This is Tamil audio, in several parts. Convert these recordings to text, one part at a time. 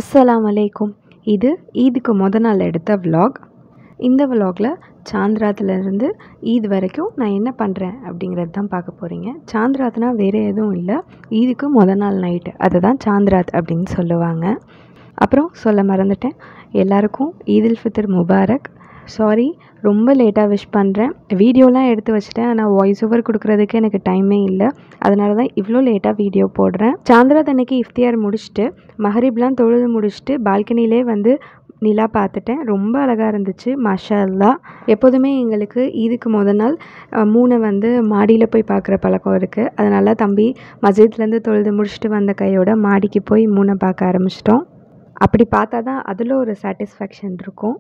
அஸ்ஸலாமு அலைக்கும். இது ஈதுக்கு நாள் எடுத்த விலாக். இந்த விலாகில் சாந்த்ராத்துலேருந்து ஈத் வரைக்கும் நான் என்ன பண்ணுறேன் அப்படிங்கிறது தான் பார்க்க போகிறீங்க. சாந்த்ராத்னா வேறு எதுவும் இல்லை, ஈதுக்கு நாள் நைட்டு அதை தான் சாந்த்ராத் அப்படின்னு சொல்லுவாங்க. அப்புறம் சொல்ல மறந்துட்டேன், எல்லாருக்கும் ஈதுல் ஃபித்ர் முபாரக். சாரி, ரொம்ப லேட்டாக விஷ் பண்ணுறேன். வீடியோலாம் எடுத்து வச்சுட்டேன், ஆனால் வாய்ஸ் ஓவர் கொடுக்குறதுக்கு எனக்கு டைமே இல்லை. அதனால தான் இவ்வளோ லேட்டாக வீடியோ போடுறேன். சாந்த்ராத் அன்னைக்கு இஃப்தியார் முடிச்சுட்டு மஹரிப்லாம் தொழுது முடிச்சுட்டு பால்கனிலே வந்து நிலா பார்த்துட்டேன். ரொம்ப அழகாக இருந்துச்சு, மாஷா அல்லாஹ். எப்போதுமே எங்களுக்கு ஈதுக்கு நாள் மூணை வந்து மாடியில் போய் பார்க்குற பழக்கம் இருக்குது. அதனால் தம்பி மஸ்ஜித்லேருந்து தொழுது முடிச்சுட்டு வந்த கையோட மாடிக்கு போய் மூணை பார்க்க ஆரம்பிச்சிட்டோம். அப்படி பார்த்தா தான் அதில் ஒரு சாட்டிஸ்ஃபேக்ஷன் இருக்கும்.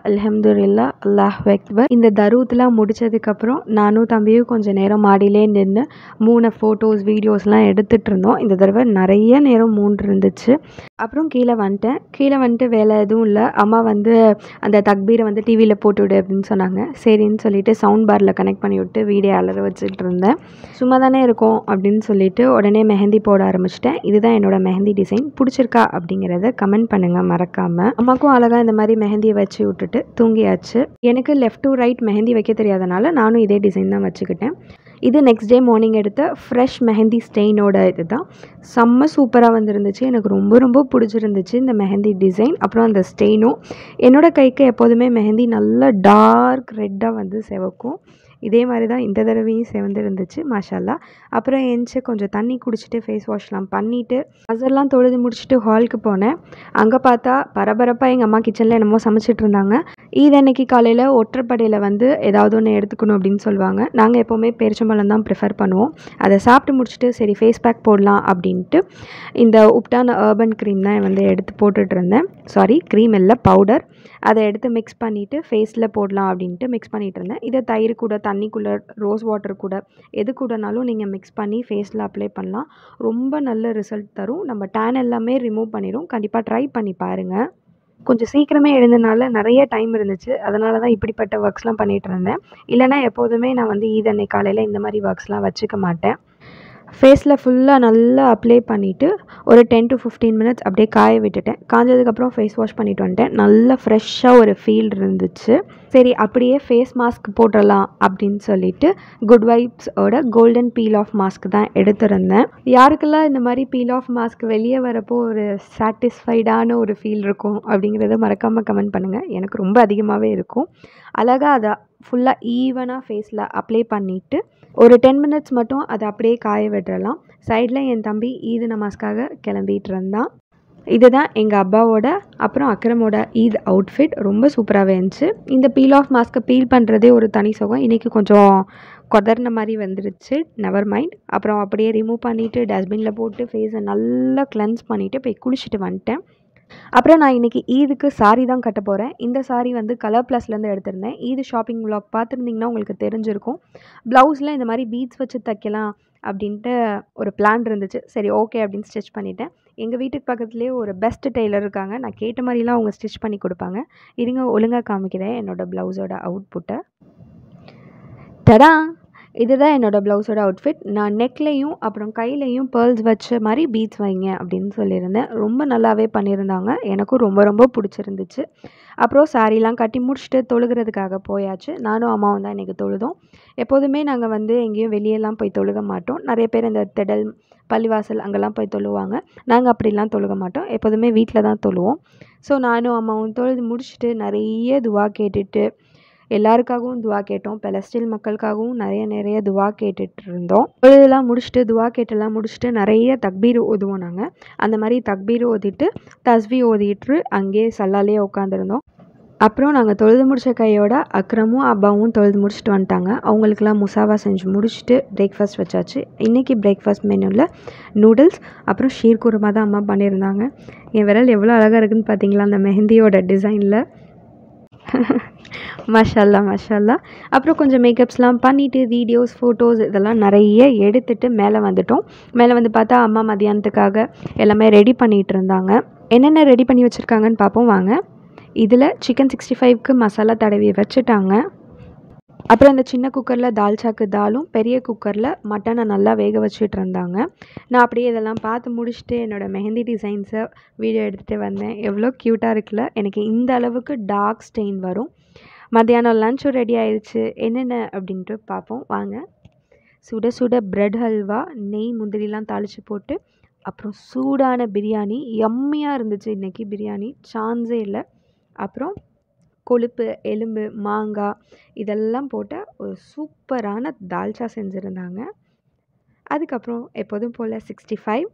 அல்ஹம்துலில்லாஹ், அல்லாஹ் அக்பர். இந்த தரூத்லாம் முடித்ததுக்கப்புறம் நானும் தம்பியும் கொஞ்சம் நேரம் மாடியிலே நின்று மூணு ஃபோட்டோஸ் வீடியோஸ்லாம் எடுத்துகிட்டு இருந்தோம். இந்த தடவை நிறைய நேரம் இருந்துச்சு. அப்புறம் கீழே வந்துட்டு வேலை எதுவும் இல்லை. அம்மா வந்து அந்த தக்பீரை வந்து டிவியில் போட்டுவிடு அப்படின்னு சொன்னாங்க. சரின்னு சொல்லிட்டு சவுண்ட் பாரில் கனெக்ட் பண்ணி விட்டு வீடியோ அலற வச்சுட்டு இருந்தேன். சும்மா தானே இருக்கும் அப்படின்னு சொல்லிட்டு உடனே மெஹந்தி போட ஆரம்பிச்சிட்டேன். இதுதான் என்னோடய மெஹந்தி டிசைன். பிடிச்சிருக்கா அப்படிங்கிறத கமெண்ட் பண்ணுங்கள் மறக்காமல். அம்மாக்கும் அழகாக இந்த மாதிரி மெஹந்தியை வச்சு விட்டுட்டு தூங்கியாச்சு. எனக்கு லெஃப்ட் டு ரைட் மெஹந்தி வைக்க தெரியாதனால நானும் இதே டிசைன் தான் வச்சுக்கிட்டேன். இது நெக்ஸ்ட் டே மார்னிங் எடுத்த ஃப்ரெஷ் மெஹந்தி ஸ்டெயினோட இது தான். செம்ம சூப்பராக வந்துருந்துச்சு. எனக்கு ரொம்ப ரொம்ப பிடிச்சிருந்துச்சு இந்த மெஹந்தி டிசைன். அப்புறம் அந்த ஸ்டெயினும் என்னோடய கைக்கு எப்போதுமே மெஹந்தி நல்லா டார்க் ரெட்டாக வந்து செவக்கும். இதே மாதிரி தான் இந்த தடவையும் செவந்துருந்துச்சு, மாஷா அல்லாஹ். அப்புறம் எந்திச்சு கொஞ்சம் தண்ணி குடிச்சிட்டு ஃபேஸ் வாஷ்லாம் பண்ணிவிட்டு அசர்லாம் தொழுது முடிச்சுட்டு ஹாலுக்கு போனேன். அங்கே பார்த்தா பரபரப்பாக எங்கள் அம்மா கிச்சனில் என்னமோ சமைச்சிட்டு இருந்தாங்க. ஈத் அன்னைக்கு காலையில் ஒற்றைப்படையில் வந்து ஏதாவது ஒன்று எடுத்துக்கணும் அப்படின்னு சொல்லுவாங்க. நாங்கள் எப்போவுமே பேரிச்சம்பழம் தான் ப்ரிஃபர் பண்ணுவோம். அதை சாப்பிட்டு முடிச்சுட்டு சரி ஃபேஸ் பேக் போடலாம் அப்படின்ட்டு இந்த உப்டான அர்பன் க்ரீம் தான் வந்து எடுத்து போட்டுட்டு இருந்தேன். சாரி, க்ரீம் இல்லை, பவுடர். அதை எடுத்து மிக்ஸ் பண்ணிவிட்டு ஃபேஸில் போடலாம் அப்படின்ட்டு மிக்ஸ் பண்ணிகிட்டு இருந்தேன். இதை தயிர் கூட, தண்ணிக்குள்ளே, ரோஸ் வாட்டர் கூட, எது கூடனாலும் நீங்கள் மிக்ஸ் பண்ணி ஃபேஸில் அப்ளை பண்ணலாம். ரொம்ப நல்ல ரிசல்ட் தரும். நம்ம டேன் எல்லாமே ரிமூவ் பண்ணிடும். கண்டிப்பாக ட்ரை பண்ணி பாருங்கள். கொஞ்சம் சீக்கிரமே எழுந்தனால நிறைய டைம் இருந்துச்சு. அதனால தான் இப்படிப்பட்ட ஒர்க்ஸ்லாம் பண்ணிகிட்டு இருந்தேன். இல்லைனா எப்போதுமே நான் வந்து ஈத் அன்னைக்கு காலையில் இந்த மாதிரி ஒர்க்ஸ்லாம் வச்சுக்க மாட்டேன். ஃபேஸில் ஃபுல்லாக நல்லா அப்ளை பண்ணிவிட்டு ஒரு 10 to 15 மினிட்ஸ் அப்படியே காய விட்டுட்டேன். காஞ்சதுக்கப்புறம் ஃபேஸ் வாஷ் பண்ணிட்டு வந்துட்டேன். நல்லா ஃப்ரெஷ்ஷாக ஒரு ஃபீல் இருந்துச்சு. சரி அப்படியே ஃபேஸ் மாஸ்க் போட்டுடலாம் அப்படின்னு சொல்லிட்டு குட் வைப்ஸோட கோல்டன் பீல் ஆஃப் மாஸ்க் தான் எடுத்திருந்தேன். யாருக்கெல்லாம் இந்த மாதிரி பீல் ஆஃப் மாஸ்க் வெளியே வரப்போ ஒரு சாட்டிஸ்ஃபைடான ஒரு ஃபீல் இருக்கும் அப்படிங்கிறத மறக்காமல் கமெண்ட் பண்ணுங்கள். எனக்கு ரொம்ப அதிகமாகவே இருக்கும். அழகாக அதை ஃபுல்லாக ஈவனாக ஃபேஸில் அப்ளை பண்ணிவிட்டு ஒரு 10 மினிட்ஸ் மட்டும் அதை அப்படியே காய விட்டுறலாம். சைடில் என் தம்பி ஈத் நமாஸ்க்காக கிளம்பிகிட்டு இருந்தான். இதுதான் எங்கள் அப்பாவோட அப்புறம் அக்ரமோட ஈத் அவுட்ஃபிட். ரொம்ப சூப்பராகவே இருந்துச்சு. இந்த பீல் ஆஃப் மாஸ்க்கை பீல் பண்ணுறதே ஒரு தனி சுகம். இன்றைக்கி கொஞ்சம் கொதர்ன மாதிரி வந்துருச்சு, நெவர் மைண்ட். அப்புறம் அப்படியே ரிமூவ் பண்ணிவிட்டு டஸ்ட்பினில் போட்டு ஃபேஸை நல்லா கிளென்ஸ் பண்ணிவிட்டு போய் குளிச்சுட்டு வந்துட்டேன். அப்புறம் நான் இன்றைக்கி ஈதுக்கு சாரி தான் கட்ட போகிறேன். இந்த சாரி வந்து கலர் ப்ளஸ்லேருந்து எடுத்திருந்தேன். ஈது ஷாப்பிங் விலாக் பார்த்துருந்திங்கன்னா உங்களுக்கு தெரிஞ்சிருக்கும். ப்ளவுஸில் இந்த மாதிரி பீட்ஸ் வச்சு தைக்கலாம் அப்படின்ட்டு ஒரு பிளான் இருந்துச்சு. சரி ஓகே அப்படின்னு ஸ்டிச் பண்ணிட்டேன். எங்கள் வீட்டுக்கு பக்கத்துலேயே ஒரு பெஸ்ட் டெய்லர் இருக்காங்க. நான் கேட்ட மாதிரிலாம் அவங்க ஸ்டிச் பண்ணி கொடுப்பாங்க. இருங்க ஒழுங்காக காமிக்கிறேன் என்னோடய ப்ளவுஸோட அவுட்புட்டை. தடா, இதுதான் என்னோடய ப்ளவுஸோட அவுட்ஃபிட். நான் நெக்லையும் அப்புறம் கையிலையும் பேர்ல்ஸ் வச்ச மாதிரி பீட்ஸ் வைங்க அப்படின்னு சொல்லியிருந்தேன். ரொம்ப நல்லாவே பண்ணியிருந்தாங்க. எனக்கும் ரொம்ப ரொம்ப பிடிச்சிருந்துச்சு. அப்புறம் சாரீலாம் கட்டி முடிச்சுட்டு தொழுகிறதுக்காக போயாச்சு. நானும் அம்மாவும் தான் இன்றைக்கி தொழுதோம். எப்போதுமே நாங்கள் வந்து எங்கேயும் வெளியெல்லாம் போய் தொழுக மாட்டோம். நிறைய பேர் இந்த திடல், பள்ளிவாசல் அங்கெல்லாம் போய் தொழுவாங்க. நாங்கள் அப்படிலாம் தொழுக மாட்டோம். எப்போதுமே வீட்டில் தான் தொழுவோம். ஸோ நானும் அம்மாவும் தொழுது முடிச்சுட்டு நிறைய துவா கேட்டுட்டு எல்லாருக்காகவும் துவா கேட்டோம். பெலஸ்டீன் மக்களுக்காகவும் நிறைய துவா கேட்டுட்டு இருந்தோம். இதெல்லாம் முடிச்சுட்டு துவா கேட்டெல்லாம் முடிச்சுட்டு நிறைய தக்பீர் ஓதுவோம் நாங்கள். அந்த மாதிரி தக்பீர் ஓதிட்டு தஸ்பீ ஓதிட்டு அங்கேயே சல்லாலே உட்காந்துருந்தோம். அப்புறம் நாங்கள் தொழுது முடித்த கையோட அக்ரமும் அப்பாவும் தொழுது முடிச்சுட்டு வந்துட்டாங்க. அவங்களுக்கெல்லாம் முசாவா செஞ்சு முடிச்சுட்டு பிரேக்ஃபாஸ்ட் வச்சாச்சு. இன்றைக்கி பிரேக்ஃபாஸ்ட் மெனுவில் நூடுல்ஸ் அப்புறம் ஷீர் குருமா தான் அம்மா பண்ணியிருந்தாங்க. என் விரல் எவ்வளோ அழகாக இருக்குதுன்னு பார்த்தீங்களா அந்த மெஹந்தியோட டிசைனில். மாஷால்லா மாஷால்லா. அப்புறம் கொஞ்சம் மேக்கப்ஸ்லாம் பண்ணிவிட்டு வீடியோஸ் ஃபோட்டோஸ் இதெல்லாம் நிறைய எடுத்துகிட்டு மேலே வந்துட்டோம். மேலே வந்து பார்த்தா அம்மா மதியானத்துக்காக எல்லாமே ரெடி பண்ணிகிட்டு இருந்தாங்க. என்னென்ன ரெடி பண்ணி வச்சுருக்காங்கன்னு பார்ப்போம் வாங்க. இதில் சிக்கன் 65க்கு மசாலா தடவி வச்சுட்டாங்க. அப்புறம் அந்த சின்ன குக்கரில் தால்ச்சாக்கு தாலும் பெரிய குக்கரில் மட்டனை நல்லா வேக வச்சுட்டு இருந்தாங்க. நான் அப்படியே இதெல்லாம் பார்த்து முடிச்சுட்டு என்னோடய மெஹந்தி டிசைன்ஸை வீடியோ எடுத்துகிட்டு வந்தேன். எவ்வளோ க்யூட்டாக இருக்குல்ல. எனக்கு இந்த அளவுக்கு டார்க் ஸ்டெயின் வரும். மத்தியானம் லன்ச்சும் ரெடி ஆயிடுச்சு. என்னென்ன அப்படின்ட்டு பார்ப்போம் வாங்க. சுட சுட ப்ரெட் ஹல்வா, நெய் முந்திரிலாம் தாளித்து போட்டு அப்புறம் சூடான பிரியாணி. யம்மியாக இருந்துச்சு இன்றைக்கி பிரியாணி, சான்ஸே இல்லை. அப்புறம் கொழுப்பு, எலும்பு, மாங்காய் இதெல்லாம் போட்ட ஒரு சூப்பரான தால்ச்சா செஞ்சுருந்தாங்க. அதுக்கப்புறம் எப்போதும் போல் 65.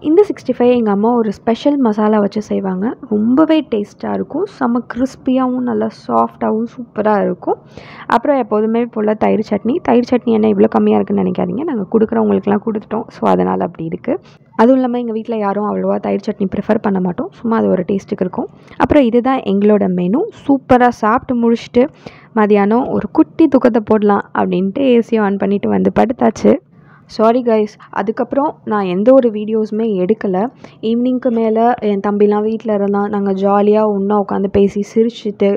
இந்த 65 எங்கள் அம்மா ஒரு ஸ்பெஷல் மசாலா வச்சு செய்வாங்க. ரொம்பவே டேஸ்ட்டாக இருக்கும். செம்ம கிறிஸ்பியாகவும் நல்லா சாஃப்டாகவும் சூப்பராக இருக்கும். அப்புறம் எப்போதுமே போல் தயிர் சட்னி. தயிர் சட்னி என்ன இவ்வளோ கம்மியாக இருக்குதுன்னு நினைக்காதீங்க. நாங்கள் கொடுக்குறவங்களுக்குலாம் கொடுத்துட்டோம். ஸோ அதனால் அப்படி இருக்குது. அதுவும் இல்லாமல் எங்கள் வீட்டில் யாரும் அவ்வளோவா தயிர் சட்னி ப்ரிஃபர் பண்ண மாட்டோம். சும்மா அது ஒரு டேஸ்ட்டுக்கு இருக்கும். அப்புறம் இதுதான் எங்களோட மெனு. சூப்பராக சாப்பிட்டு முடிச்சுட்டு மதியானம் ஒரு குட்டி தூக்கத்தை போடலாம் அப்படின்ட்டு ஏசி ஆன் பண்ணிவிட்டு வந்து படுத்தாச்சு. சாரி கைஸ், அதுக்கப்புறம் நான் எந்த ஒரு வீடியோஸுமே எடுக்கலை. ஈவினிங்க்கு மேலே என் தம்பிலாம் வீட்டில் இருந்தால் நாங்கள் ஜாலியாக ஒன்றா உட்காந்து பேசி சிரிச்சுட்டு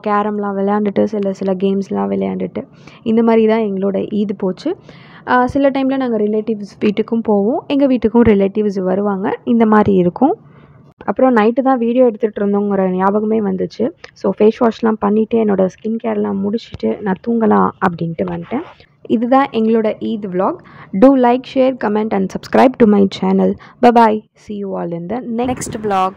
கேரம்லாம் விளையாண்டுட்டு சில கேம்ஸ்லாம் விளையாண்டுட்டு இந்த மாதிரி தான் எங்களோட ஈது போச்சு. சில டைமில் நாங்கள் ரிலேட்டிவ்ஸ் வீட்டுக்கும் போவோம். எங்கள் வீட்டுக்கும் ரிலேட்டிவ்ஸ் வருவாங்க. இந்த மாதிரி இருக்கும். அப்புறம் நைட்டு தான் வீடியோ எடுத்துகிட்டு இருந்தோங்கிற ஞாபகமே வந்துச்சு. ஸோ ஃபேஸ் வாஷ்லாம் பண்ணிவிட்டு என்னோடய ஸ்கின் கேர்லாம் முடிச்சுட்டு நான் தூங்கலாம் அப்படின்ட்டு வந்துட்டேன். இதுதான் எங்களோட Eid vlog. Do like, share, comment and subscribe to my channel. Bye bye. See you all in the next vlog.